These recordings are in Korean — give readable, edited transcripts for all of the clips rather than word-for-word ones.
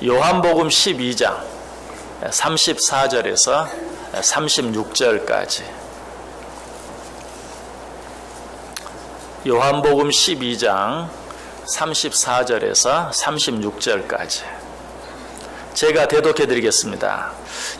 요한복음 12장 34절에서 36절까지. 요한복음 12장 34절에서 36절까지. 제가 대독해 드리겠습니다.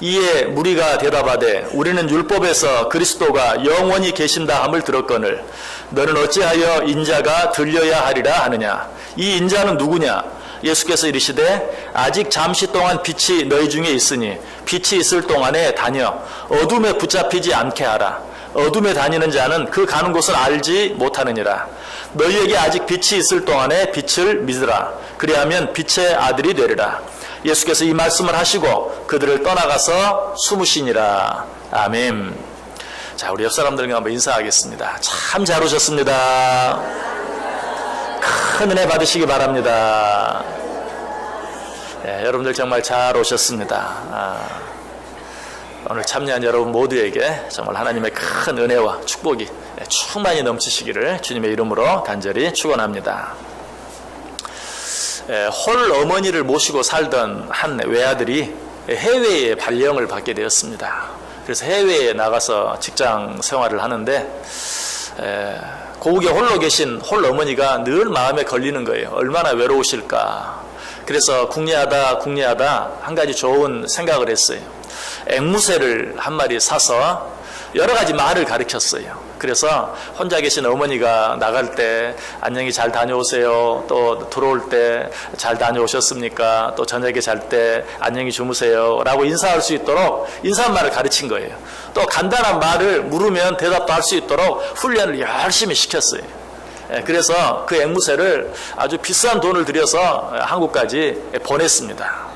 이에 무리가 대답하되 우리는 율법에서 그리스도가 영원히 계신다 함을 들었거늘 너는 어찌하여 인자가 들려야 하리라 하느냐. 이 인자는 누구냐? 예수께서 이르시되 아직 잠시 동안 빛이 너희 중에 있으니 빛이 있을 동안에 다녀 어둠에 붙잡히지 않게 하라. 어둠에 다니는 자는 그 가는 곳을 알지 못하느니라. 너희에게 아직 빛이 있을 동안에 빛을 믿으라. 그리하면 빛의 아들이 되리라. 예수께서 이 말씀을 하시고 그들을 떠나가서 숨으시니라. 아멘. 자, 우리 옆 사람들과 한번 인사하겠습니다. 참 잘 오셨습니다. 큰 은혜 받으시기 바랍니다. 네, 여러분들 정말 잘 오셨습니다. 오늘 참여한 여러분 모두에게 정말 하나님의 큰 은혜와 축복이 충만히 넘치시기를 주님의 이름으로 간절히 축원합니다. 홀 어머니를 모시고 살던 한 외아들이 해외에 발령을 받게 되었습니다. 그래서 해외에 나가서 직장 생활을 하는데 고국에 홀로 계신 홀 어머니가 늘 마음에 걸리는 거예요. 얼마나 외로우실까. 그래서 궁리하다 한 가지 좋은 생각을 했어요. 앵무새를 한 마리 사서 여러 가지 말을 가르쳤어요. 그래서 혼자 계신 어머니가 나갈 때 안녕히 잘 다녀오세요. 또 들어올 때 잘 다녀오셨습니까? 또 저녁에 잘 때 안녕히 주무세요. 라고 인사할 수 있도록 인사말을 가르친 거예요. 또 간단한 말을 물으면 대답도 할 수 있도록 훈련을 열심히 시켰어요. 그래서 그 앵무새를 아주 비싼 돈을 들여서 한국까지 보냈습니다.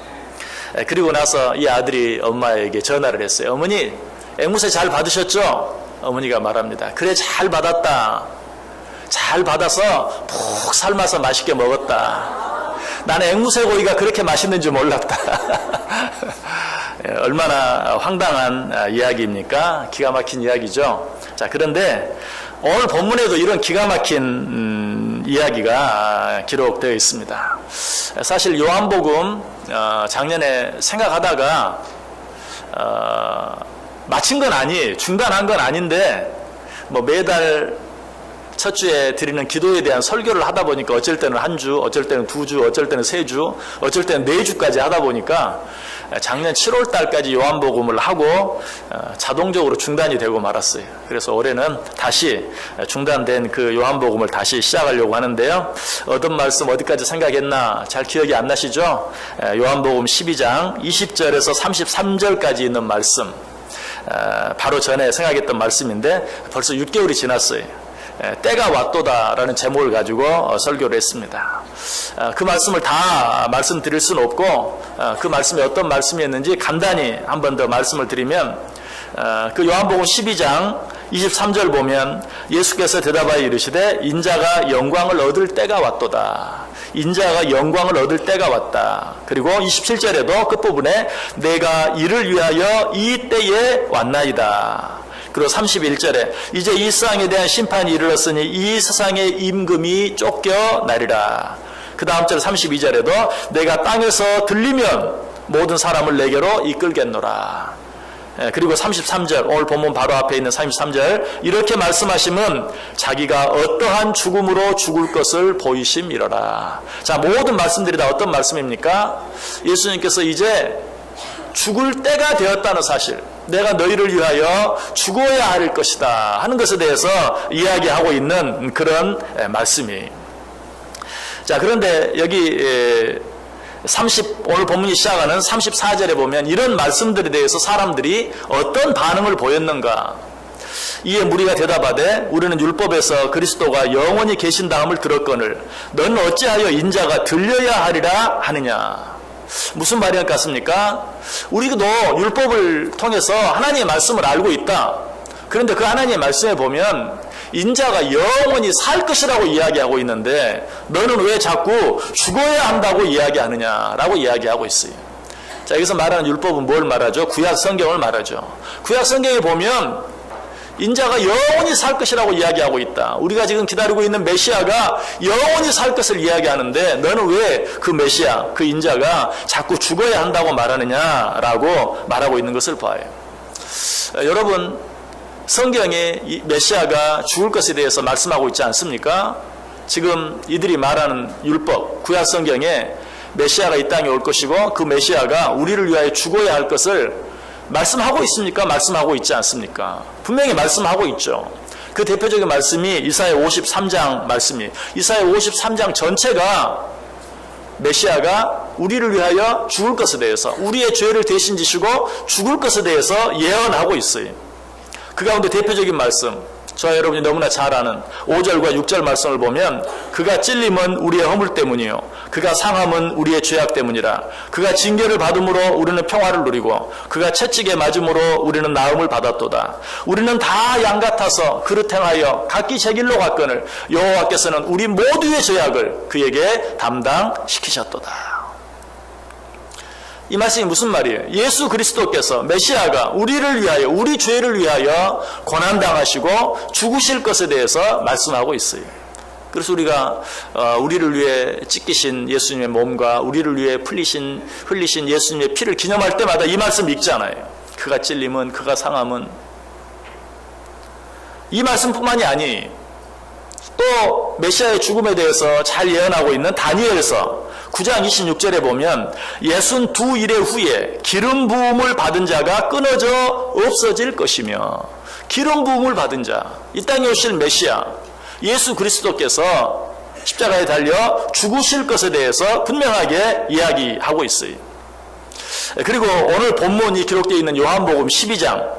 그리고 나서 이 아들이 엄마에게 전화를 했어요. 어머니, 앵무새 잘 받으셨죠? 어머니가 말합니다. 그래, 잘 받았다. 잘 받아서 푹 삶아서 맛있게 먹었다. 나는 앵무새 고기가 그렇게 맛있는 줄 몰랐다. 얼마나 황당한 이야기입니까? 기가 막힌 이야기죠. 자, 그런데 오늘 본문에도 이런 기가 막힌 이야기가 기록되어 있습니다. 사실 요한복음 작년에 생각하다가 마친 건 중단한 건 아닌데 뭐 매달 첫 주에 드리는 기도에 대한 설교를 하다 보니까 어쩔 때는 한 주, 어쩔 때는 두 주, 어쩔 때는 세 주, 어쩔 때는 네 주까지 하다 보니까 작년 7월 달까지 요한복음을 하고 자동적으로 중단이 되고 말았어요. 그래서 올해는 다시 중단된 그 요한복음을 다시 시작하려고 하는데요. 어떤 말씀 어디까지 생각했나 잘 기억이 안 나시죠? 요한복음 12장 20절에서 33절까지 있는 말씀, 바로 전에 생각했던 말씀인데 벌써 6개월이 지났어요. 때가 왔도다라는 제목을 가지고 설교를 했습니다. 그 말씀을 다 말씀드릴 수는 없고 그 말씀이 어떤 말씀이었는지 간단히 한 번 더 말씀을 드리면 그 요한복음 12장 23절 보면 예수께서 대답하여 이르시되 인자가 영광을 얻을 때가 왔도다. 인자가 영광을 얻을 때가 왔다. 그리고 27절에도 끝부분에 내가 이를 위하여 이 때에 왔나이다. 그리고 31절에 이제 이 세상에 대한 심판이 이르렀으니 이 세상의 임금이 쫓겨나리라. 그 다음 절 32절에도 내가 땅에서 들리면 모든 사람을 내게로 이끌겠노라. 그리고 33절, 오늘 본문 바로 앞에 있는 33절, 이렇게 말씀하시면 자기가 어떠한 죽음으로 죽을 것을 보이심이로라. 자, 모든 말씀들이 다 어떤 말씀입니까? 예수님께서 이제 죽을 때가 되었다는 사실, 내가 너희를 위하여 죽어야 할 것이다 하는 것에 대해서 이야기하고 있는 그런 말씀이. 자, 그런데 여기 오늘 본문이 시작하는 34절에 보면 이런 말씀들에 대해서 사람들이 어떤 반응을 보였는가. 이에 무리가 대답하되 우리는 율법에서 그리스도가 영원히 계신다 함을 들었거늘 너는 어찌하여 인자가 들려야 하리라 하느냐. 무슨 말이 같습니까? 우리도 율법을 통해서 하나님의 말씀을 알고 있다. 그런데 그 하나님의 말씀에 보면 인자가 영원히 살 것이라고 이야기하고 있는데 너는 왜 자꾸 죽어야 한다고 이야기하느냐라고 이야기하고 있어요. 자, 여기서 말하는 율법은 뭘 말하죠? 구약 성경을 말하죠. 구약 성경에 보면 인자가 영원히 살 것이라고 이야기하고 있다. 우리가 지금 기다리고 있는 메시아가 영원히 살 것을 이야기하는데 너는 왜 그 메시아, 그 인자가 자꾸 죽어야 한다고 말하느냐라고 말하고 있는 것을 봐요. 여러분, 성경에 이 메시아가 죽을 것에 대해서 말씀하고 있지 않습니까? 지금 이들이 말하는 율법, 구약 성경에 메시아가 이 땅에 올 것이고 그 메시아가 우리를 위하여 죽어야 할 것을 말씀하고 있습니까? 말씀하고 있지 않습니까? 분명히 말씀하고 있죠. 그 대표적인 말씀이 이사야 53장 말씀이, 이사야 53장 전체가 메시아가 우리를 위하여 죽을 것에 대해서, 우리의 죄를 대신 지시고 죽을 것에 대해서 예언하고 있어요. 그 가운데 대표적인 말씀, 저와 여러분이 너무나 잘 아는 5절과 6절 말씀을 보면, 그가 찔림은 우리의 허물 때문이요 그가 상함은 우리의 죄악 때문이라. 그가 징계를 받음으로 우리는 평화를 누리고 그가 채찍에 맞음으로 우리는 나음을 받았도다. 우리는 다 양 같아서 그릇 행하여 각기 제 길로 갔거늘 여호와께서는 우리 모두의 죄악을 그에게 담당시키셨도다. 이 말씀이 무슨 말이에요? 예수 그리스도께서, 메시아가 우리를 위하여, 우리 죄를 위하여 고난당하시고 죽으실 것에 대해서 말씀하고 있어요. 그래서 우리가 우리를 위해 찢기신 예수님의 몸과 우리를 위해 흘리신 예수님의 피를 기념할 때마다 이 말씀 읽잖아요. 그가 찔림은, 그가 상함은. 이 말씀뿐만이 아니, 또 메시아의 죽음에 대해서 잘 예언하고 있는 다니엘서 9장 26절에 보면 62일의 후에 기름 부음을 받은 자가 끊어져 없어질 것이며, 기름 부음을 받은 자, 이 땅에 오실 메시아 예수 그리스도께서 십자가에 달려 죽으실 것에 대해서 분명하게 이야기하고 있어요. 그리고 오늘 본문이 기록되어 있는 요한복음 12장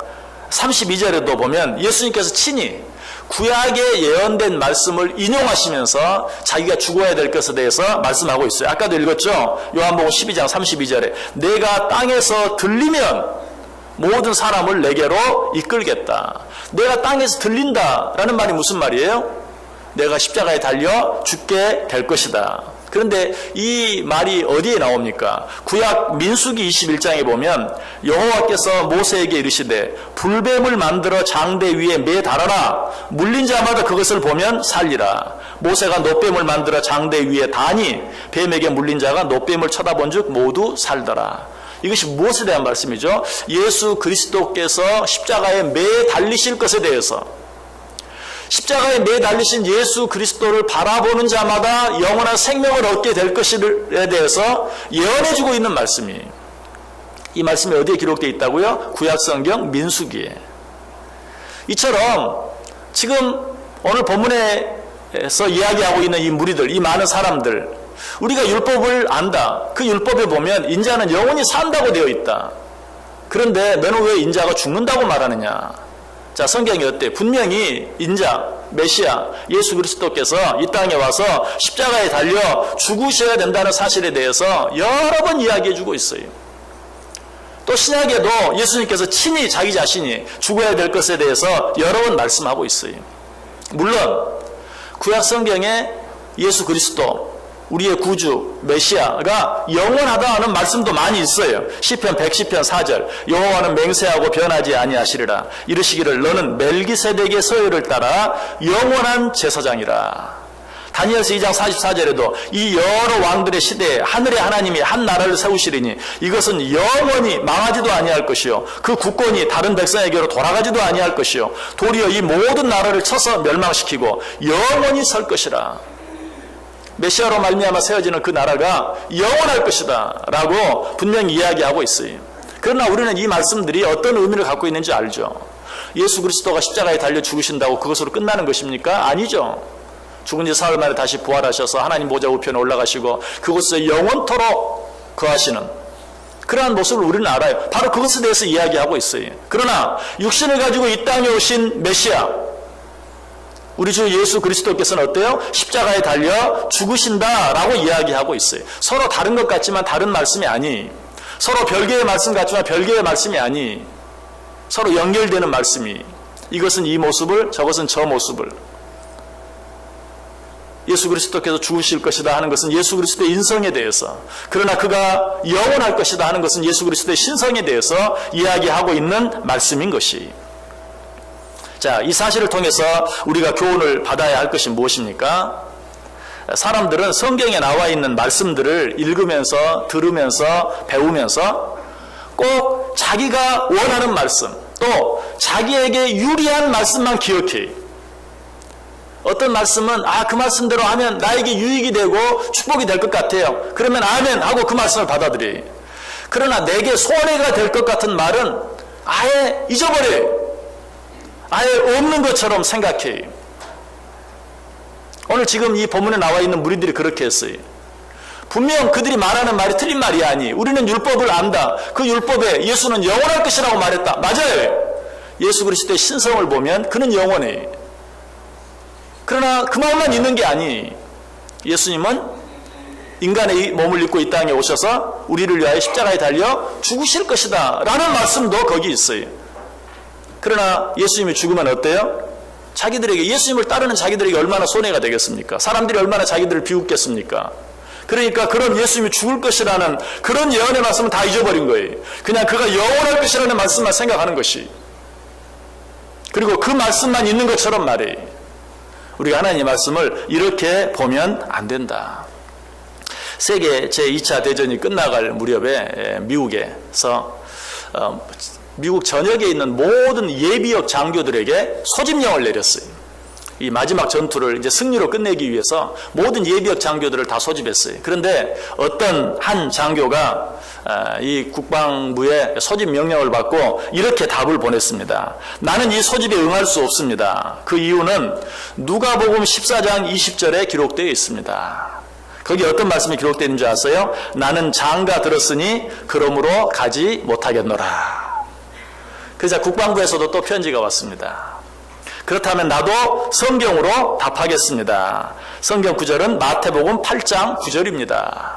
32절에도 보면 예수님께서 친히 구약에 예언된 말씀을 인용하시면서 자기가 죽어야 될 것에 대해서 말씀하고 있어요. 아까도 읽었죠? 요한복음 12장 32절에 내가 땅에서 들리면 모든 사람을 내게로 이끌겠다. 내가 땅에서 들린다라는 말이 무슨 말이에요? 내가 십자가에 달려 죽게 될 것이다. 그런데 이 말이 어디에 나옵니까? 구약 민수기 21장에 보면 여호와께서 모세에게 이르시되 불뱀을 만들어 장대 위에 매달아라. 물린 자마다 그것을 보면 살리라. 모세가 놋뱀을 만들어 장대 위에 다니 뱀에게 물린 자가 놋뱀을 쳐다본 즉 모두 살더라. 이것이 무엇에 대한 말씀이죠? 예수 그리스도께서 십자가에 매달리실 것에 대해서, 십자가에 매달리신 예수 그리스도를 바라보는 자마다 영원한 생명을 얻게 될 것에 대해서 예언해주고 있는 말씀이, 이 말씀이 어디에 기록되어 있다고요? 구약성경 민수기에. 이처럼 지금 오늘 본문에서 이야기하고 있는 이 무리들, 이 많은 사람들, 우리가 율법을 안다. 그 율법에 보면 인자는 영원히 산다고 되어 있다. 그런데 너는 왜 인자가 죽는다고 말하느냐? 자, 성경이 어때? 분명히 인자, 메시아, 예수 그리스도께서 이 땅에 와서 십자가에 달려 죽으셔야 된다는 사실에 대해서 여러 번 이야기해주고 있어요. 또 신약에도 예수님께서 친히 자기 자신이 죽어야 될 것에 대해서 여러 번 말씀하고 있어요. 물론 구약 성경에 예수 그리스도, 우리의 구주 메시아가 영원하다 하는 말씀도 많이 있어요. 시편 110편 4절 여호와는 맹세하고 변하지 아니하시리라. 이르시기를 너는 멜기세덱의 서열을 따라 영원한 제사장이라. 다니엘서 2장 44절에도 이 여러 왕들의 시대에 하늘의 하나님이 한 나라를 세우시리니 이것은 영원히 망하지도 아니할 것이요 그 국권이 다른 백성에게로 돌아가지도 아니할 것이요 도리어 이 모든 나라를 쳐서 멸망시키고 영원히 설 것이라. 메시아로 말미암아 세워지는 그 나라가 영원할 것이다 라고 분명히 이야기하고 있어요. 그러나 우리는 이 말씀들이 어떤 의미를 갖고 있는지 알죠. 예수 그리스도가 십자가에 달려 죽으신다고 그것으로 끝나는 것입니까? 아니죠. 죽은 지 사흘 만에 다시 부활하셔서 하나님 보좌 우편에 올라가시고 그곳에 영원토록 거하시는 그러한 모습을 우리는 알아요. 바로 그것에 대해서 이야기하고 있어요. 그러나 육신을 가지고 이 땅에 오신 메시아, 우리 주 예수 그리스도께서는 어때요? 십자가에 달려 죽으신다라고 이야기하고 있어요. 서로 다른 것 같지만 다른 말씀이 아니, 서로 별개의 말씀 같지만 별개의 말씀이 아니, 서로 연결되는 말씀이, 이것은 이 모습을, 저것은 저 모습을, 예수 그리스도께서 죽으실 것이다 하는 것은 예수 그리스도의 인성에 대해서, 그러나 그가 영원할 것이다 하는 것은 예수 그리스도의 신성에 대해서 이야기하고 있는 말씀인 것이. 자, 이 사실을 통해서 우리가 교훈을 받아야 할 것이 무엇입니까? 사람들은 성경에 나와 있는 말씀들을 읽으면서, 들으면서, 배우면서 꼭 자기가 원하는 말씀, 또 자기에게 유리한 말씀만 기억해요. 어떤 말씀은 그 말씀대로 하면 나에게 유익이 되고 축복이 될 것 같아요. 그러면 아멘 하고 그 말씀을 받아들여요. 그러나 내게 손해가 될 것 같은 말은 아예 잊어버려요. 아예 없는 것처럼 생각해요. 오늘 지금 이 본문에 나와 있는 무리들이 그렇게 했어요. 분명 그들이 말하는 말이 틀린 말이 아니. 우리는 율법을 안다. 그 율법에 예수는 영원할 것이라고 말했다. 맞아요. 예수 그리스도의 신성을 보면 그는 영원해요. 그러나 그 마음만 있는 게 아니. 예수님은 인간의 몸을 입고 이 땅에 오셔서 우리를 위하여 십자가에 달려 죽으실 것이다 라는 말씀도 거기 있어요. 그러나 예수님이 죽으면 어때요? 자기들에게, 예수님을 따르는 자기들에게 얼마나 손해가 되겠습니까? 사람들이 얼마나 자기들을 비웃겠습니까? 그러니까 그런 예수님이 죽을 것이라는 그런 예언의 말씀은 다 잊어버린 거예요. 그냥 그가 영원할 것이라는 말씀만 생각하는 것이. 그리고 그 말씀만 있는 것처럼 말해요. 우리가 하나님의 말씀을 이렇게 보면 안 된다. 세계 제2차 대전이 끝나갈 무렵에 미국에서 미국 전역에 있는 모든 예비역 장교들에게 소집령을 내렸어요. 이 마지막 전투를 이제 승리로 끝내기 위해서 모든 예비역 장교들을 다 소집했어요. 그런데 어떤 한 장교가 이 국방부의 소집 명령을 받고 이렇게 답을 보냈습니다. 나는 이 소집에 응할 수 없습니다. 그 이유는 누가복음 14장 20절에 기록되어 있습니다. 거기 어떤 말씀이 기록되어 있는 줄 아세요? 나는 장가 들었으니 그러므로 가지 못하겠노라. 그래서 국방부에서도 또 편지가 왔습니다. 그렇다면 나도 성경으로 답하겠습니다. 성경 구절은 마태복음 8장 9절입니다.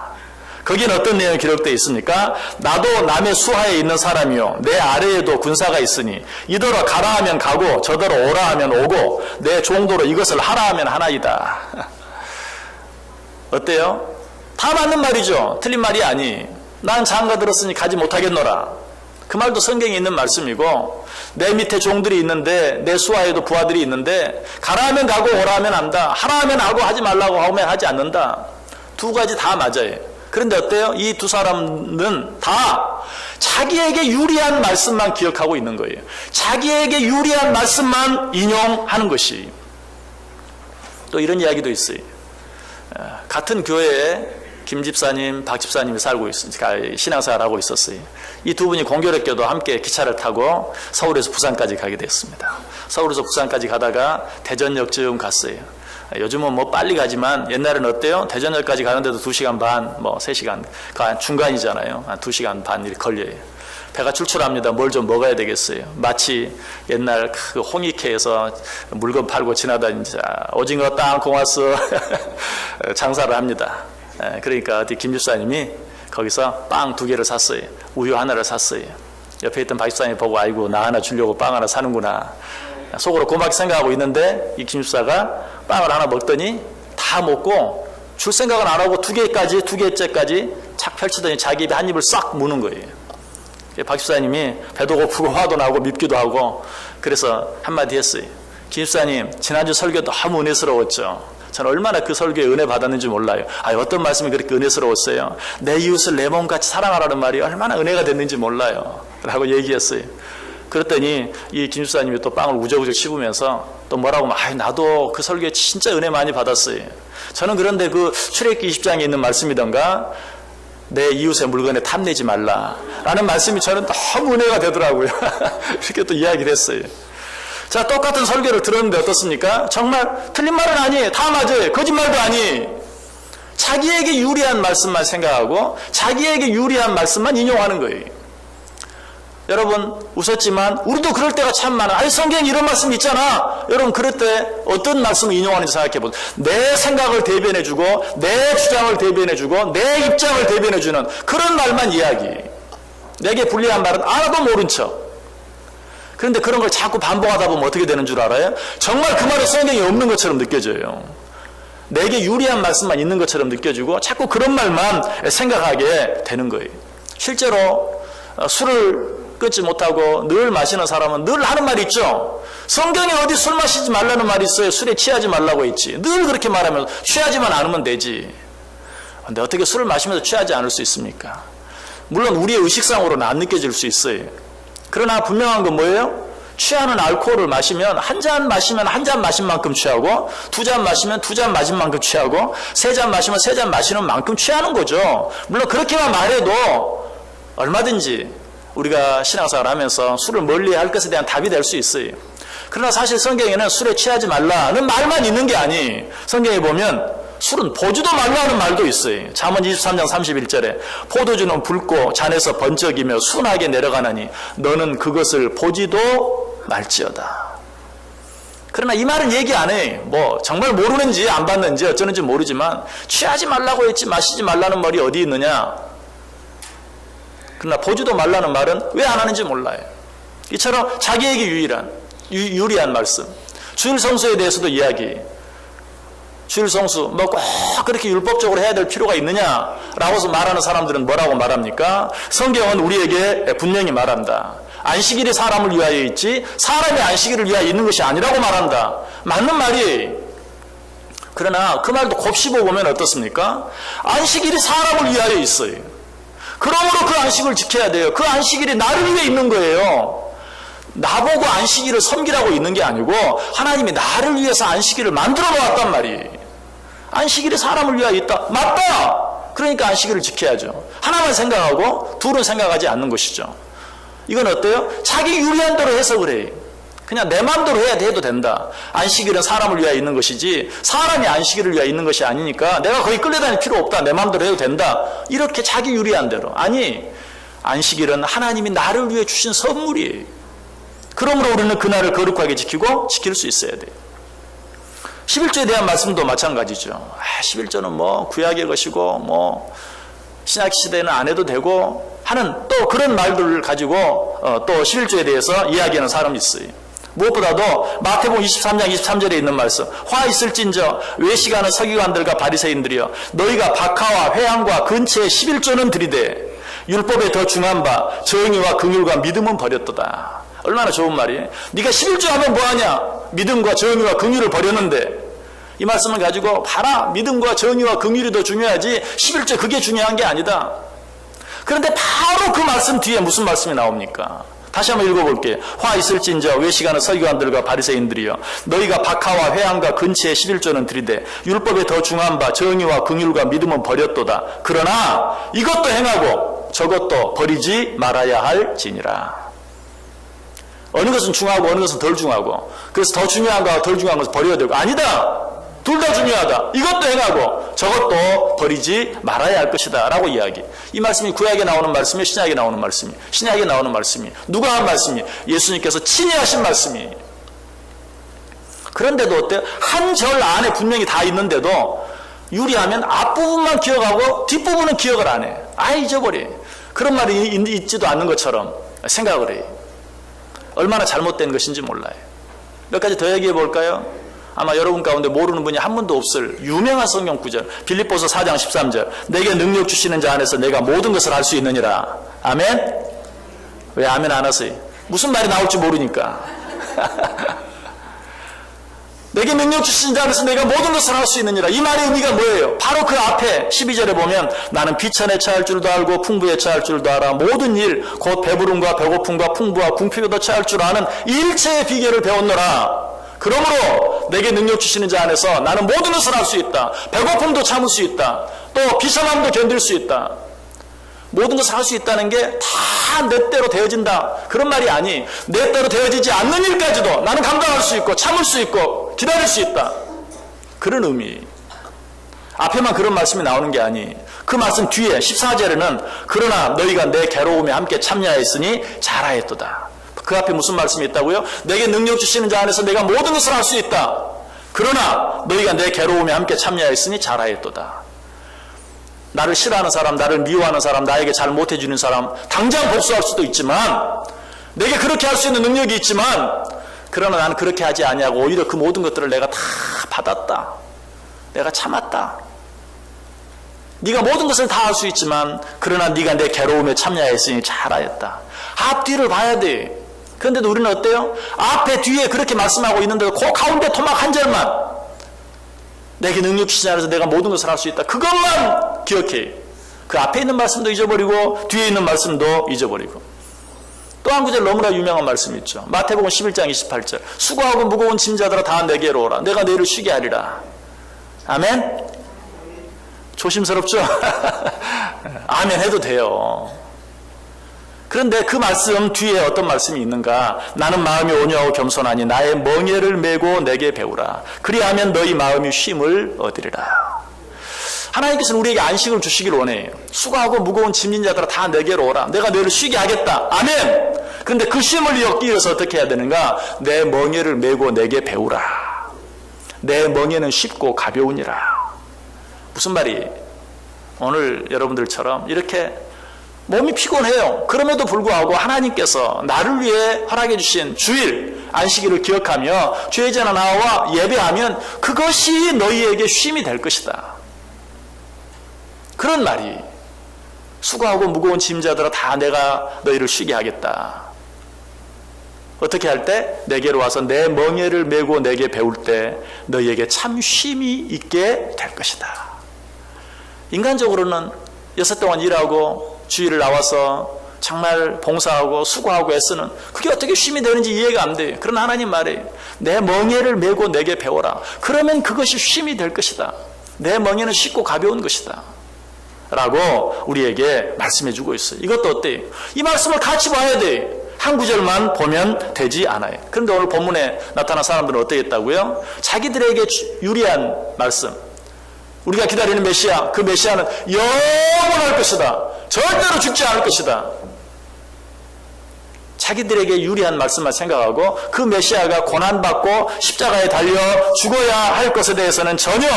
거기는 어떤 내용이 기록되어 있습니까? 나도 남의 수하에 있는 사람이요 내 아래에도 군사가 있으니 이더러 가라 하면 가고 저더러 오라 하면 오고 내 종도로 이것을 하라 하면 하나이다. 어때요? 다 맞는 말이죠. 틀린 말이 아니. 난 장가 들었으니 가지 못하겠노라. 그 말도 성경에 있는 말씀이고 내 밑에 종들이 있는데 내 수하에도 부하들이 있는데 가라 하면 가고 오라 하면 안다. 하라 하면 하고 하지 말라고 하면 하지 않는다. 두 가지 다 맞아요. 그런데 어때요? 이 두 사람은 다 자기에게 유리한 말씀만 기억하고 있는 거예요. 자기에게 유리한 말씀만 인용하는 것이. 또 이런 이야기도 있어요. 같은 교회에 김 집사님, 박 집사님이 살고 신앙생활을 하고 있었어요. 이 두 분이 공교롭게도 함께 기차를 타고 서울에서 부산까지 가게 됐습니다. 서울에서 부산까지 가다가 대전역쯤 갔어요. 요즘은 뭐 빨리 가지만 옛날에는 어때요? 대전역까지 가는데도 2시간 반, 3시간, 중간이잖아요. 한 2시간 반 이렇게 걸려요. 배가 출출합니다. 뭘 좀 먹어야 되겠어요. 마치 옛날 그 홍익회에서 물건 팔고 지나다니자 오징어 땅콩 왔어 장사를 합니다. 그러니까 어디 김 집사님이 거기서 빵 2개를 샀어요. 우유 하나를 샀어요. 옆에 있던 박 집사님이 보고 아이고 나 하나 주려고 빵 하나 사는구나. 속으로 고맙게 생각하고 있는데 이 김 집사가 빵을 하나 먹더니 다 먹고 줄 생각은 안 하고 2개째까지 착 펼치더니 자기 입에 한 입을 싹 무는 거예요. 박 집사님이 배도 고프고 화도 나고 밉기도 하고 그래서 한마디 했어요. 김 집사님 지난주 설교 너무 은혜스러웠죠. 저는 얼마나 그 설교에 은혜 받았는지 몰라요. 어떤 말씀이 그렇게 은혜스러웠어요. 내 이웃을 내 몸같이 사랑하라는 말이 얼마나 은혜가 됐는지 몰라요. 라고 얘기했어요. 그랬더니 이 김 집사님이 또 빵을 우적우적 씹으면서 또 뭐라고 하면 나도 그 설교에 진짜 은혜 많이 받았어요. 저는 그런데 그 출애굽기 20장에 있는 말씀이던가 내 이웃의 물건에 탐내지 말라 라는 말씀이 저는 너무 은혜가 되더라고요. 이렇게 또 이야기를 했어요. 자, 똑같은 설교를 들었는데 어떻습니까? 정말 틀린 말은 아니에요. 다 맞아요. 거짓말도 아니에요. 자기에게 유리한 말씀만 생각하고 자기에게 유리한 말씀만 인용하는 거예요. 여러분 웃었지만 우리도 그럴 때가 참 많아. 성경에 이런 말씀 있잖아. 여러분 그럴 때 어떤 말씀을 인용하는지 생각해 보세요. 내 생각을 대변해주고 내 주장을 대변해주고 내 입장을 대변해주는 그런 말만 이야기. 내게 불리한 말은 알아도 모른 척. 그런데 그런 걸 자꾸 반복하다 보면 어떻게 되는 줄 알아요? 정말 그 말이 성경에 없는 것처럼 느껴져요. 내게 유리한 말씀만 있는 것처럼 느껴지고 자꾸 그런 말만 생각하게 되는 거예요. 실제로 술을 끊지 못하고 늘 마시는 사람은 늘 하는 말이 있죠. 성경에 어디 술 마시지 말라는 말이 있어요. 술에 취하지 말라고 했지. 늘 그렇게 말하면 취하지만 않으면 되지. 근데 어떻게 술을 마시면서 취하지 않을 수 있습니까? 물론 우리의 의식상으로는 안 느껴질 수 있어요. 그러나 분명한 건 뭐예요? 취하는 알코올을 마시면 한 잔 마시면 한 잔 마신 만큼 취하고, 두 잔 마시면 두 잔 마신 만큼 취하고, 세 잔 마시면 세 잔 마시는 만큼 취하는 거죠. 물론 그렇게만 말해도 얼마든지 우리가 신앙생활 하면서 술을 멀리할 것에 대한 답이 될 수 있어요. 그러나 사실 성경에는 술에 취하지 말라는 말만 있는 게 아니, 성경에 보면 술은 보지도 말라는 말도 있어요. 잠언 23장 31절에 포도주는 붉고 잔에서 번쩍이며 순하게 내려가나니 너는 그것을 보지도 말지어다. 그러나 이 말은 얘기 안 해. 뭐 정말 모르는지 안 봤는지 어쩌는지 모르지만 취하지 말라고 했지 마시지 말라는 말이 어디 있느냐. 그러나 보지도 말라는 말은 왜 안 하는지 몰라요. 이처럼 자기에게 유리한 말씀. 주일 성수에 대해서도 이야기. 주일 성수 뭐 꼭 그렇게 율법적으로 해야 될 필요가 있느냐라고 말하는 사람들은 뭐라고 말합니까? 성경은 우리에게 분명히 말한다. 안식일이 사람을 위하여 있지 사람이 안식일을 위하여 있는 것이 아니라고 말한다. 맞는 말이에요. 그러나 그 말도 곱씹어 보면 어떻습니까? 안식일이 사람을 위하여 있어요. 그러므로 그 안식을 지켜야 돼요. 그 안식일이 나를 위해 있는 거예요. 나보고 안식일을 섬기라고 있는 게 아니고 하나님이 나를 위해서 안식일을 만들어 놓았단 말이에요. 안식일이 사람을 위하여 있다. 맞다. 그러니까 안식일을 지켜야죠. 하나만 생각하고 둘은 생각하지 않는 것이죠. 이건 어때요? 자기 유리한 대로 해석을 해. 그냥 내 마음대로 해도 된다. 안식일은 사람을 위하여 있는 것이지 사람이 안식일을 위하여 있는 것이 아니니까 내가 거기 끌려다닐 필요 없다. 내 마음대로 해도 된다. 이렇게 자기 유리한 대로. 아니, 안식일은 하나님이 나를 위해 주신 선물이에요. 그러므로 우리는 그날을 거룩하게 지키고 지킬 수 있어야 돼요. 11조에 대한 말씀도 마찬가지죠. 11조는 뭐 구약의 것이고 뭐 신약 시대는 안 해도 되고 하는 또 그런 말들을 가지고 또 11조에 대해서 이야기하는 사람이 있어요. 무엇보다도 마태복음 23장 23절에 있는 말씀. 화 있을진저 외식하는 서기관들과 바리새인들이여 너희가 박하와 회향과 근처에 11조는 들이되 율법에 더 중한 바 정의와 긍휼과 믿음은 버렸도다. 얼마나 좋은 말이에요. 네가 11조 하면 뭐하냐? 믿음과 정의와 긍휼을 버렸는데 이 말씀을 가지고 봐라. 믿음과 정의와 긍휼이 더 중요하지 11조 그게 중요한 게 아니다. 그런데 바로 그 말씀 뒤에 무슨 말씀이 나옵니까? 다시 한번 읽어볼게요. 화 있을진저 외식하는 서기관들과 바리새인들이여 너희가 박하와 회향과 근치의 11조는 들이되 율법에 더 중한 바 정의와 긍휼과 믿음은 버렸도다. 그러나 이것도 행하고 저것도 버리지 말아야 할지니라. 어느 것은 중하고 어느 것은 덜 중하고 그래서 더 중요한 거와 덜 중요한 것을 버려야 되고 아니다. 둘 다 중요하다. 이것도 행하고 저것도 버리지 말아야 할 것이다 라고 이야기. 이 말씀이 구약에 나오는 말씀이 신약에 나오는 말씀이 신약에 나오는 말씀이 누가 한 말씀이 예수님께서 친히 하신 말씀이. 그런데도 어때요? 한 절 안에 분명히 다 있는데도 유리하면 앞부분만 기억하고 뒷부분은 기억을 안 해. 잊어버려. 그런 말이 있지도 않는 것처럼 생각을 해. 얼마나 잘못된 것인지 몰라요. 몇 가지 더 얘기해 볼까요? 아마 여러분 가운데 모르는 분이 한 분도 없을 유명한 성경 구절 빌립보서 4장 13절 내게 능력 주시는 자 안에서 내가 모든 것을 할 수 있느니라. 아멘? 왜 아멘 안 하세요? 무슨 말이 나올지 모르니까. 내게 능력 주신 자 안에서 내가 모든 것을 할 수 있느니라. 이 말의 의미가 뭐예요? 바로 그 앞에 12절에 보면 나는 비천에 처할 줄도 알고 풍부에 처할 줄도 알아. 모든 일 곧 배부름과 배고픔과 풍부와 궁핍에도 처할 줄 아는 일체의 비결을 배웠노라. 그러므로 내게 능력 주시는 자 안에서 나는 모든 것을 할 수 있다. 배고픔도 참을 수 있다. 또 비참함도 견딜 수 있다. 모든 것을 할 수 있다는 게 다 내 때로 되어진다. 그런 말이 아니. 내 때로 되어지지 않는 일까지도 나는 감당할 수 있고 참을 수 있고 기다릴 수 있다. 그런 의미. 앞에만 그런 말씀이 나오는 게 아니. 그 말씀 뒤에 14절에는 그러나 너희가 내 괴로움에 함께 참여하였으니 잘하였도다. 그 앞에 무슨 말씀이 있다고요? 내게 능력 주시는 자 안에서 내가 모든 것을 할 수 있다. 그러나 너희가 내 괴로움에 함께 참여하였으니 잘하였도다. 나를 싫어하는 사람, 나를 미워하는 사람, 나에게 잘 못해주는 사람 당장 복수할 수도 있지만 내게 그렇게 할 수 있는 능력이 있지만 그러나 나는 그렇게 하지 아니하고 오히려 그 모든 것들을 내가 다 받았다. 내가 참았다. 네가 모든 것을 다 할 수 있지만 그러나 네가 내 괴로움에 참여했으니 잘하였다. 앞뒤를 봐야 돼. 그런데도 우리는 어때요? 앞에 뒤에 그렇게 말씀하고 있는데도 그 가운데 토막 한 절만 내게 능력 주시지 않아서 내가 모든 것을 할 수 있다. 그것만 기억해. 그 앞에 있는 말씀도 잊어버리고 뒤에 있는 말씀도 잊어버리고. 또 한 구절 너무나 유명한 말씀이 있죠. 마태복음 11장 28절. 수고하고 무거운 짐자들아 다 내게로 오라. 내가 너희를 쉬게 하리라. 아멘? 조심스럽죠? 아멘 해도 돼요. 그런데 그 말씀 뒤에 어떤 말씀이 있는가? 나는 마음이 온유하고 겸손하니 나의 멍에를 메고 내게 배우라. 그리하면 너희 마음이 쉼을 얻으리라. 하나님께서는 우리에게 안식을 주시길 원해요. 수고하고 무거운 짐진 자들아 다 내게로 오라. 내가 너희를 쉬게 하겠다. 아멘. 그런데 그 쉼을 얻기 위해서 어떻게 해야 되는가? 내 멍에를 메고 내게 배우라. 내 멍에는 쉽고 가벼우니라. 무슨 말이에요? 오늘 여러분들처럼 이렇게 몸이 피곤해요. 그럼에도 불구하고 하나님께서 나를 위해 허락해 주신 주일 안식일을 기억하며 주의 전에 나와 예배하면 그것이 너희에게 쉼이 될 것이다. 그런 말이 수고하고 무거운 짐자들아 다 내가 너희를 쉬게 하겠다. 어떻게 할 때? 내게로 와서 내 멍에를 메고 내게 배울 때 너희에게 참 쉼이 있게 될 것이다. 인간적으로는 6 동안 일하고 주일을 나와서 정말 봉사하고 수고하고 애쓰는 그게 어떻게 쉼이 되는지 이해가 안 돼요. 그러나 하나님 말이에요. 내 멍에를 메고 내게 배워라. 그러면 그것이 쉼이 될 것이다. 내 멍에는 쉽고 가벼운 것이다. 라고 우리에게 말씀해 주고 있어요. 이것도 어때요? 이 말씀을 같이 봐야 돼요. 한 구절만 보면 되지 않아요. 그런데 오늘 본문에 나타난 사람들은 어떻게 했다고요? 자기들에게 유리한 말씀, 우리가 기다리는 메시아, 그 메시아는 영원할 것이다. 절대로 죽지 않을 것이다. 자기들에게 유리한 말씀만 생각하고 그 메시아가 고난받고 십자가에 달려 죽어야 할 것에 대해서는 전혀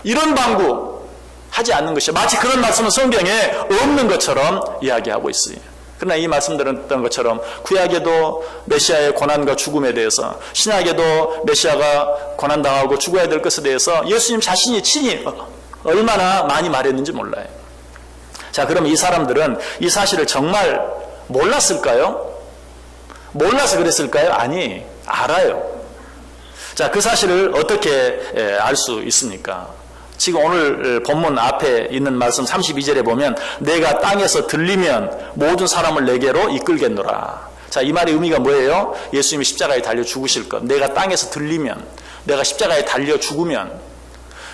이런 방구 하지 않는 것이죠. 마치 그런 말씀은 성경에 없는 것처럼 이야기하고 있어요. 그러나 이 말씀드렸던 것처럼 구약에도 메시아의 고난과 죽음에 대해서, 신약에도 메시아가 고난당하고 죽어야 될 것에 대해서 예수님 자신이 친히 얼마나 많이 말했는지 몰라요. 자, 그럼 이 사람들은 이 사실을 정말 몰랐을까요? 몰라서 그랬을까요? 아니, 알아요. 자, 그 사실을 어떻게 알 수 있습니까? 지금 오늘 본문 앞에 있는 말씀 32절에 보면 내가 땅에서 들리면 모든 사람을 내게로 이끌겠노라. 자, 이 말의 의미가 뭐예요? 예수님이 십자가에 달려 죽으실 것. 내가 땅에서 들리면, 내가 십자가에 달려 죽으면.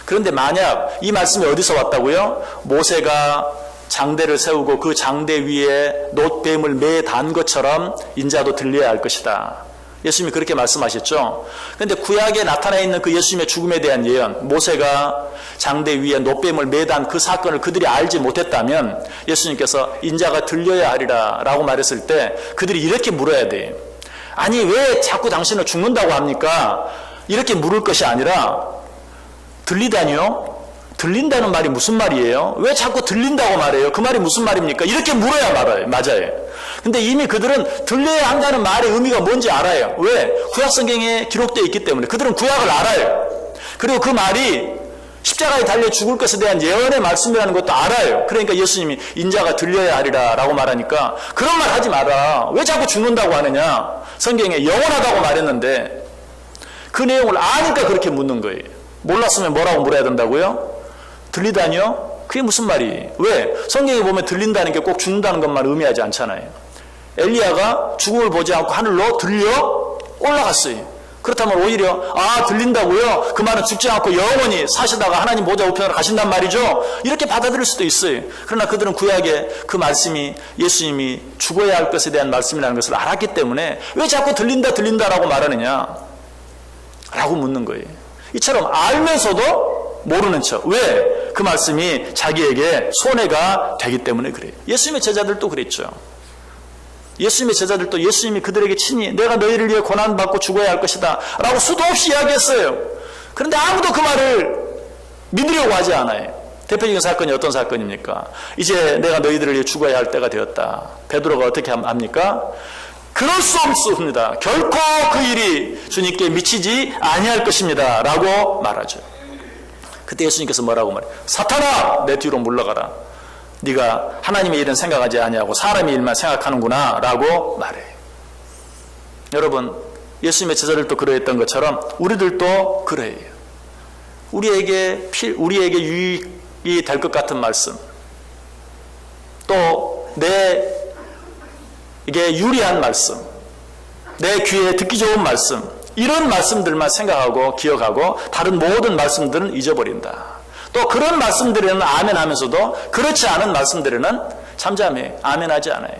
그런데 만약 이 말씀이 어디서 왔다고요? 모세가 장대를 세우고 그 장대 위에 놋뱀을 매단 것처럼 인자도 들려야 할 것이다. 예수님이 그렇게 말씀하셨죠. 그런데 구약에 나타나 있는 그 예수님의 죽음에 대한 예언, 모세가 장대 위에 놋뱀을 매단 그 사건을 그들이 알지 못했다면 예수님께서 인자가 들려야 하리라 라고 말했을 때 그들이 이렇게 물어야 돼. 아니, 왜 자꾸 당신은 죽는다고 합니까? 이렇게 물을 것이 아니라 들리다니요? 들린다는 말이 무슨 말이에요? 왜 자꾸 들린다고 말해요? 그 말이 무슨 말입니까? 이렇게 물어야 맞아요. 근데 이미 그들은 들려야 한다는 말의 의미가 뭔지 알아요. 왜? 구약성경에 기록되어 있기 때문에. 그들은 구약을 알아요. 그리고 그 말이 십자가에 달려 죽을 것에 대한 예언의 말씀이라는 것도 알아요. 그러니까 예수님이 인자가 들려야 하리라 라고 말하니까 그런 말 하지 마라. 왜 자꾸 죽는다고 하느냐? 성경에 영원하다고 말했는데 그 내용을 아니까 그렇게 묻는 거예요. 몰랐으면 뭐라고 물어야 된다고요? 들리다니요? 그게 무슨 말이에요? 왜? 성경에 보면 들린다는 게 꼭 죽는다는 것만 의미하지 않잖아요. 엘리야가 죽음을 보지 않고 하늘로 들려 올라갔어요. 그렇다면 오히려 들린다고요? 그 말은 죽지 않고 영원히 사시다가 하나님 보좌 우편으로 가신단 말이죠. 이렇게 받아들일 수도 있어요. 그러나 그들은 구약에 그 말씀이 예수님이 죽어야 할 것에 대한 말씀이라는 것을 알았기 때문에 왜 자꾸 들린다라고 말하느냐? 라고 묻는 거예요. 이처럼 알면서도 모르는 척. 왜? 그 말씀이 자기에게 손해가 되기 때문에 그래요. 예수님의 제자들도 그랬죠. 예수님의 제자들도 예수님이 그들에게 친히 내가 너희를 위해 고난받고 죽어야 할 것이다 라고 수도 없이 이야기했어요. 그런데 아무도 그 말을 믿으려고 하지 않아요. 대표적인 사건이 어떤 사건입니까? 이제 내가 너희들을 위해 죽어야 할 때가 되었다. 베드로가 어떻게 합니까? 그럴 수 없습니다. 결코 그 일이 주님께 미치지 아니할 것입니다 라고 말하죠. 그때 예수님께서 뭐라고 말해요? 사탄아, 내 뒤로 물러가라. 네가 하나님의 일은 생각하지 아니하고 사람의 일만 생각하는구나 라고 말해요. 여러분, 예수님의 제자들도 그러했던 것처럼 우리들도 그래요. 우리에게 유익이 될 것 같은 말씀, 또 내게 유리한 말씀, 내 귀에 듣기 좋은 말씀, 이런 말씀들만 생각하고 기억하고 다른 모든 말씀들은 잊어버린다. 또 그런 말씀들에는 아멘 하면서도 그렇지 않은 말씀들에는 잠잠해 아멘하지 않아요.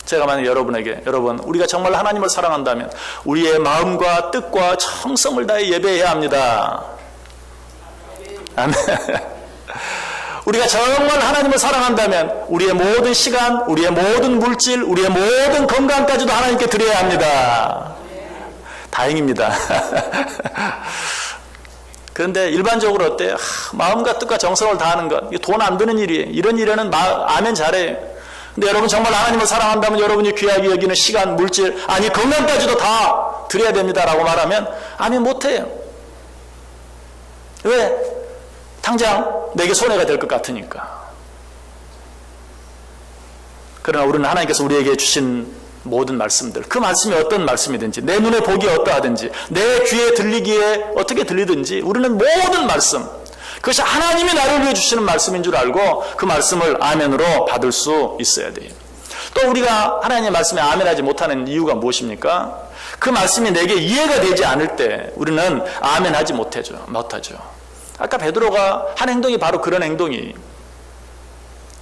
제가 만약 여러분 우리가 정말 하나님을 사랑한다면 우리의 마음과 뜻과 정성을 다해 예배해야 합니다. 아멘. 우리가 정말 하나님을 사랑한다면 우리의 모든 시간, 우리의 모든 물질, 우리의 모든 건강까지도 하나님께 드려야 합니다. 다행입니다. 그런데 일반적으로 어때요? 마음과 뜻과 정성을 다하는 것, 이게 돈 안 드는 일이에요. 이런 일에는 아멘 잘해요. 근데 여러분 정말 하나님을 사랑한다면 여러분이 귀하게 여기는 시간, 물질, 아니 건강까지도 다 드려야 됩니다라고 말하면 아멘 못해요. 왜? 당장 내게 손해가 될 것 같으니까. 그러나 우리는 하나님께서 우리에게 주신 모든 말씀들, 그 말씀이 어떤 말씀이든지, 내 눈에 보기에 어떠하든지, 내 귀에 들리기에 어떻게 들리든지, 우리는 모든 말씀, 그것이 하나님이 나를 위해 주시는 말씀인 줄 알고 그 말씀을 아멘으로 받을 수 있어야 돼요. 또 우리가 하나님의 말씀에 아멘하지 못하는 이유가 무엇입니까? 그 말씀이 내게 이해가 되지 않을 때 우리는 아멘하지 못하죠. 아까 베드로가 한 행동이 바로 그런 행동이,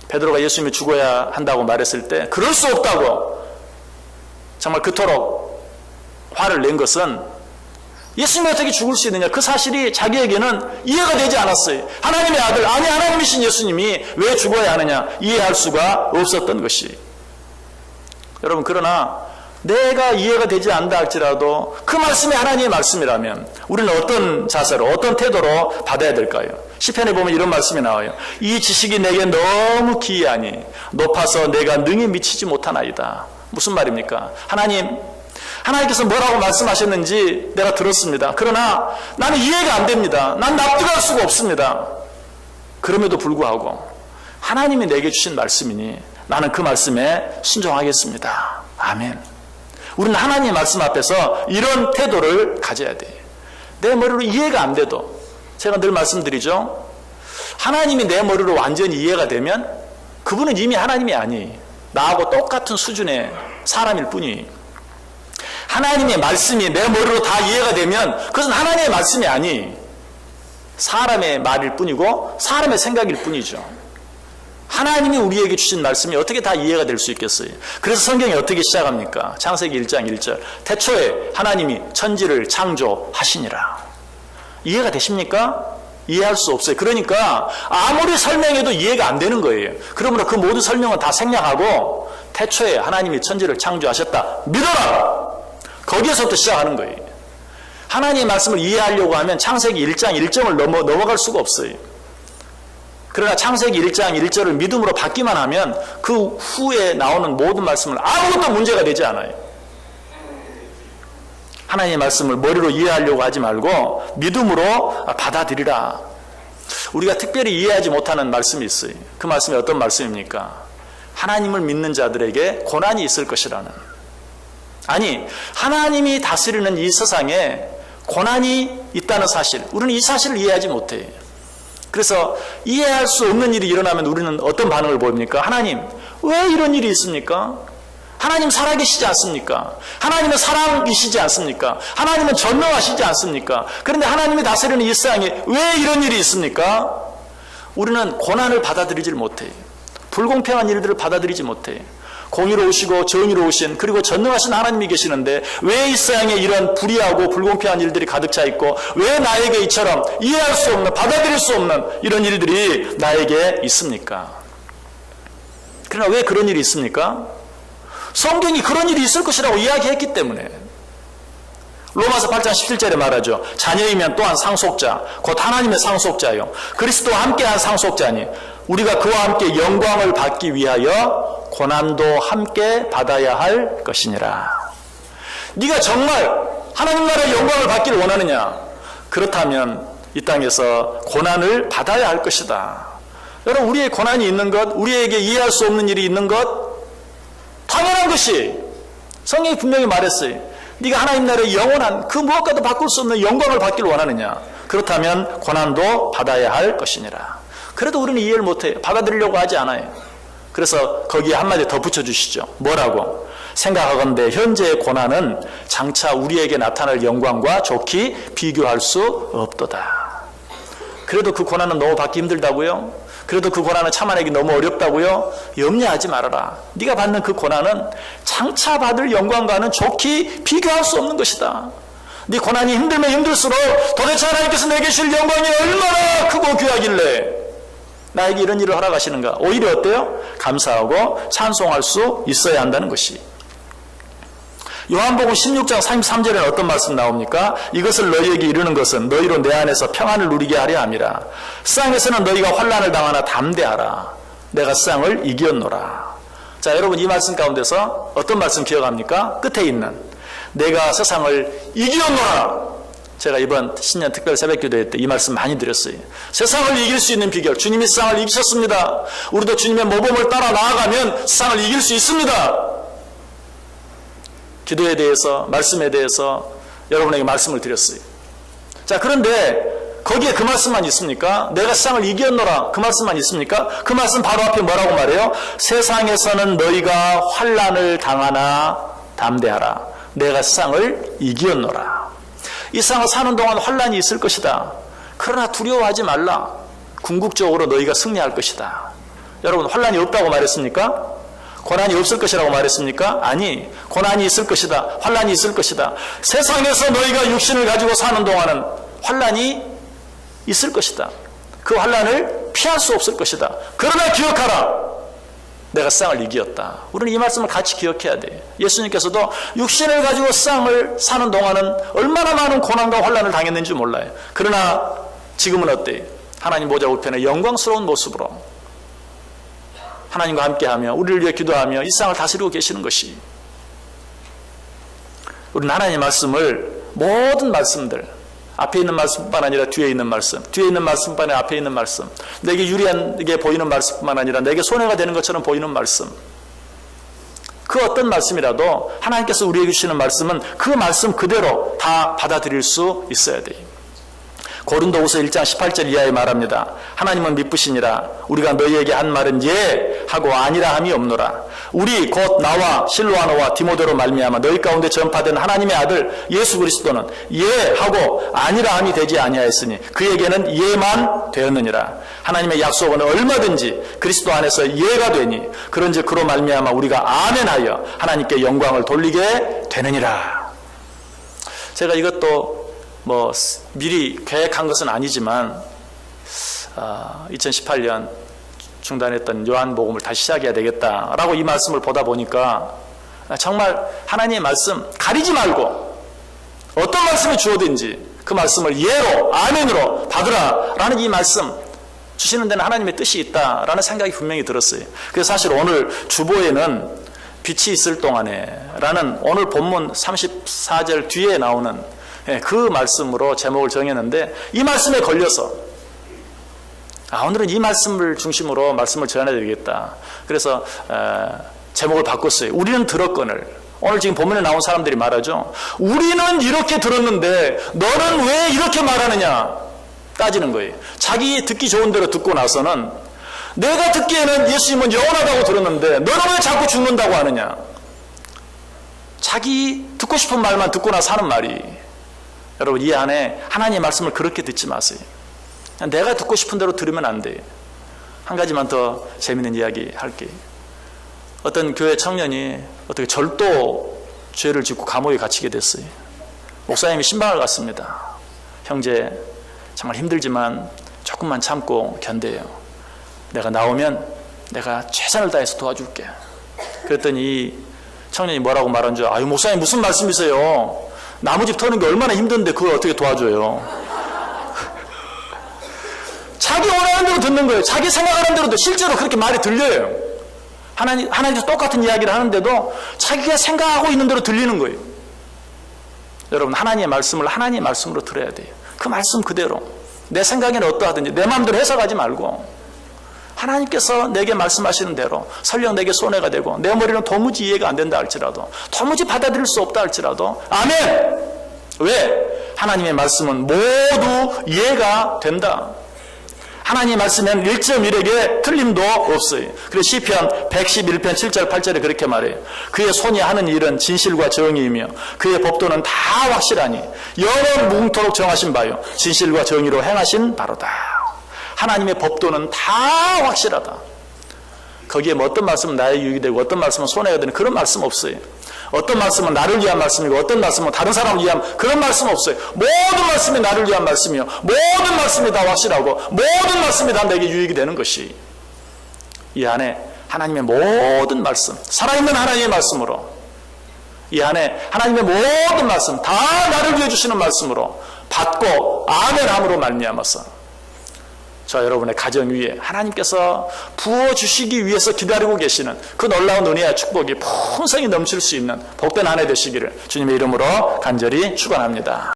베드로가 예수님이 죽어야 한다고 말했을 때 그럴 수 없다고 정말 그토록 화를 낸 것은 예수님이 어떻게 죽을 수 있느냐, 그 사실이 자기에게는 이해가 되지 않았어요. 하나님의 아들, 아니 하나님이신 예수님이 왜 죽어야 하느냐 이해할 수가 없었던 것이. 여러분, 그러나 내가 이해가 되지 않는다 할지라도 그 말씀이 하나님의 말씀이라면 우리는 어떤 자세로, 어떤 태도로 받아야 될까요? 시편에 보면 이런 말씀이 나와요. 이 지식이 내게 너무 기이하니 높아서 내가 능히 미치지 못하나이다. 무슨 말입니까? 하나님께서 뭐라고 말씀하셨는지 내가 들었습니다. 그러나 나는 이해가 안 됩니다. 난 납득할 수가 없습니다. 그럼에도 불구하고 하나님이 내게 주신 말씀이니 나는 그 말씀에 순종하겠습니다. 아멘. 우리는 하나님의 말씀 앞에서 이런 태도를 가져야 돼요. 내 머리로 이해가 안 돼도, 제가 늘 말씀드리죠. 하나님이 내 머리로 완전히 이해가 되면 그분은 이미 하나님이 아니, 나하고 똑같은 수준의 사람일 뿐이. 하나님의 말씀이 내 머리로 다 이해가 되면 그것은 하나님의 말씀이 아니, 사람의 말일 뿐이고 사람의 생각일 뿐이죠. 하나님이 우리에게 주신 말씀이 어떻게 다 이해가 될 수 있겠어요? 그래서 성경이 어떻게 시작합니까? 창세기 1장 1절. 태초에 하나님이 천지를 창조하시니라. 이해가 되십니까? 이해할 수 없어요. 그러니까 아무리 설명해도 이해가 안 되는 거예요. 그러므로 그 모든 설명은 다 생략하고 태초에 하나님이 천지를 창조하셨다. 믿어라! 거기에서부터 시작하는 거예요. 하나님의 말씀을 이해하려고 하면 창세기 1장 1절을 넘어갈 수가 없어요. 그러나 창세기 1장 1절을 믿음으로 받기만 하면 그 후에 나오는 모든 말씀은 아무것도 문제가 되지 않아요. 하나님의 말씀을 머리로 이해하려고 하지 말고 믿음으로 받아들이라. 우리가 특별히 이해하지 못하는 말씀이 있어요. 그 말씀이 어떤 말씀입니까? 하나님을 믿는 자들에게 고난이 있을 것이라는. 아니, 하나님이 다스리는 이 세상에 고난이 있다는 사실, 우리는 이 사실을 이해하지 못해요. 그래서 이해할 수 없는 일이 일어나면 우리는 어떤 반응을 보입니까? 하나님, 왜 이런 일이 있습니까? 하나님 살아계시지 않습니까? 하나님은 사랑이시지 않습니까? 하나님은 전능하시지 않습니까? 그런데 하나님이 다스리는 이 세상에 왜 이런 일이 있습니까? 우리는 고난을 받아들이질 못해요. 불공평한 일들을 받아들이지 못해요. 공의로우시고 정의로우신, 그리고 전능하신 하나님이 계시는데 왜 이 세상에 이런 불의하고 불공평한 일들이 가득 차 있고 왜 나에게 이처럼 이해할 수 없는, 받아들일 수 없는 이런 일들이 나에게 있습니까? 그러나 왜 그런 일이 있습니까? 성경이 그런 일이 있을 것이라고 이야기했기 때문에. 로마서 8장 17절에 말하죠. 자녀이면 또한 상속자, 곧 하나님의 상속자요, 그리스도와 함께한 상속자니 우리가 그와 함께 영광을 받기 위하여 고난도 함께 받아야 할 것이니라. 네가 정말 하나님 나라의 영광을 받기를 원하느냐? 그렇다면 이 땅에서 고난을 받아야 할 것이다. 여러분, 우리의 고난이 있는 것, 우리에게 이해할 수 없는 일이 있는 것, 당연한 것이 성경이 분명히 말했어요. 네가 하나님 나라의 영원한 그 무엇과도 바꿀 수 없는 영광을 받기를 원하느냐? 그렇다면 고난도 받아야 할 것이니라. 그래도 우리는 이해를 못해요. 받아들이려고 하지 않아요. 그래서 거기에 한마디 더 붙여주시죠. 뭐라고? 생각하건대 현재의 고난은 장차 우리에게 나타날 영광과 좋게 비교할 수 없도다. 그래도 그 고난은 너무 받기 힘들다고요? 그래도 그 고난은 참아내기 너무 어렵다고요? 염려하지 말아라. 네가 받는 그 고난은 장차 받을 영광과는 좋게 비교할 수 없는 것이다. 네 고난이 힘들면 힘들수록 도대체 하나님께서 내게 주실 영광이 얼마나 크고 귀하길래 나에게 이런 일을 허락하시는가? 오히려 어때요? 감사하고 찬송할 수 있어야 한다는 것이. 요한복음 16장 33절에는 어떤 말씀 나옵니까? 이것을 너희에게 이르는 것은 너희로 내 안에서 평안을 누리게 하려 함이라. 세상에서는 너희가 환난을 당하나 담대하라. 내가 세상을 이기었노라. 자, 여러분, 이 말씀 가운데서 어떤 말씀 기억합니까? 끝에 있는 내가 세상을 이기었노라. 제가 이번 신년 특별 새벽기도회 때 이 말씀 많이 드렸어요. 세상을 이길 수 있는 비결, 주님이 세상을 이기셨습니다. 우리도 주님의 모범을 따라 나아가면 세상을 이길 수 있습니다. 기도에 대해서, 말씀에 대해서 여러분에게 말씀을 드렸어요. 자, 그런데 거기에 그 말씀만 있습니까? 내가 세상을 이겼노라, 그 말씀만 있습니까? 그 말씀 바로 앞에 뭐라고 말해요? 세상에서는 너희가 환난을 당하나 담대하라. 내가 세상을 이겼노라. 이 세상을 사는 동안 환난이 있을 것이다. 그러나 두려워하지 말라. 궁극적으로 너희가 승리할 것이다. 여러분, 환난이 없다고 말했습니까? 고난이 없을 것이라고 말했습니까? 아니, 고난이 있을 것이다. 환난이 있을 것이다. 세상에서 너희가 육신을 가지고 사는 동안은 환난이 있을 것이다. 그 환난을 피할 수 없을 것이다. 그러나 기억하라. 내가 세상을 이기었다. 우리는 이 말씀을 같이 기억해야 돼. 예수님께서도 육신을 가지고 세상을 사는 동안은 얼마나 많은 고난과 환난을 당했는지 몰라요. 그러나 지금은 어때요? 하나님 보좌 우편에 영광스러운 모습으로 하나님과 함께하며 우리를 위해 기도하며 이 세상을 다스리고 계시는 것이, 우리는 하나님의 말씀을, 모든 말씀들, 앞에 있는 말씀뿐만 아니라 뒤에 있는 말씀, 뒤에 있는 말씀뿐만 아니라 앞에 있는 말씀, 내게 유리하게 보이는 말씀뿐만 아니라 내게 손해가 되는 것처럼 보이는 말씀, 그 어떤 말씀이라도 하나님께서 우리에게 주시는 말씀은 그 말씀 그대로 다 받아들일 수 있어야 돼요. 고린도후서 1장 18절 이하에 말합니다. 하나님은 미쁘시니라. 우리가 너희에게 한 말은 예 하고 아니라 함이 없노라. 우리 곧 나와 실로아노와 디모데로 말미암아 너희 가운데 전파된 하나님의 아들 예수 그리스도는 예 하고 아니라 함이 되지 아니하였으니 그에게는 예만 되었느니라. 하나님의 약속은 얼마든지 그리스도 안에서 예가 되니 그런즉 그로 말미암아 우리가 아멘하여 하나님께 영광을 돌리게 되느니라. 제가 이것도 미리 계획한 것은 아니지만 2018년 중단했던 요한복음을 다시 시작해야 되겠다라고 이 말씀을 보다 보니까 정말 하나님의 말씀 가리지 말고 어떤 말씀이 주어든지 그 말씀을 예로 아멘으로 받으라라는 이 말씀 주시는 데는 하나님의 뜻이 있다라는 생각이 분명히 들었어요. 그래서 사실 오늘 주보에는 빛이 있을 동안에 라는 오늘 본문 34절 뒤에 나오는 그 말씀으로 제목을 정했는데 이 말씀에 걸려서 오늘은 이 말씀을 중심으로 말씀을 전해야 되겠다. 그래서 제목을 바꿨어요. 우리는 들었거늘. 오늘 지금 본문에 나온 사람들이 말하죠. 우리는 이렇게 들었는데 너는 왜 이렇게 말하느냐 따지는 거예요. 자기 듣기 좋은 대로 듣고 나서는 내가 듣기에는 예수님은 영원하다고 들었는데 너는 왜 자꾸 죽는다고 하느냐. 자기 듣고 싶은 말만 듣고 나서 하는 말이, 여러분 이 안에 하나님의 말씀을 그렇게 듣지 마세요. 내가 듣고 싶은 대로 들으면 안 돼요. 한 가지만 더 재미있는 이야기 할게요. 어떤 교회 청년이 어떻게 절도 죄를 짓고 감옥에 갇히게 됐어요. 목사님이 신방을 갔습니다. 형제 정말 힘들지만 조금만 참고 견뎌요. 내가 나오면 내가 최선을 다해서 도와줄게. 그랬더니 이 청년이 뭐라고 말한 줄 아유 목사님 무슨 말씀이세요? 나무집 터는 게 얼마나 힘든데 그걸 어떻게 도와줘요? 자기 원하는 대로 듣는 거예요. 자기 생각하는 대로 실제로 그렇게 말이 들려요. 하나님께서 똑같은 이야기를 하는데도 자기가 생각하고 있는 대로 들리는 거예요. 여러분 하나님의 말씀을 하나님의 말씀으로 들어야 돼요. 그 말씀 그대로 내 생각에는 어떠하든지 내 마음대로 해석하지 말고 하나님께서 내게 말씀하시는 대로 설령 내게 손해가 되고 내 머리는 도무지 이해가 안 된다 할지라도 도무지 받아들일 수 없다 할지라도 아멘! 왜? 하나님의 말씀은 모두 이해가 된다. 하나님의 말씀은 1.1에게 틀림도 없어요. 그래서 시편 111편 7절 8절에 그렇게 말해요. 그의 손이 하는 일은 진실과 정의이며 그의 법도는 다 확실하니 영원 무궁토록 정하신 바요 진실과 정의로 행하신 바로다. 하나님의 법도는 다 확실하다. 거기에 뭐 어떤 말씀은 나의 유익이 되고 어떤 말씀은 손해가 되는 그런 말씀 없어요. 어떤 말씀은 나를 위한 말씀이고 어떤 말씀은 다른 사람을 위한 그런 말씀 없어요. 모든 말씀이 나를 위한 말씀이요 모든 말씀이 다 확실하고 모든 말씀이 다 내게 유익이 되는 것이 이 안에 하나님의 모든 말씀, 살아있는 하나님의 말씀으로 이 안에 하나님의 모든 말씀 다 나를 위해 주시는 말씀으로 받고 아멘함으로 말미암아서 저 여러분의 가정 위에 하나님께서 부어주시기 위해서 기다리고 계시는 그 놀라운 은혜와 축복이 풍성히 넘칠 수 있는 복된 한 해 되시기를 주님의 이름으로 간절히 축원합니다.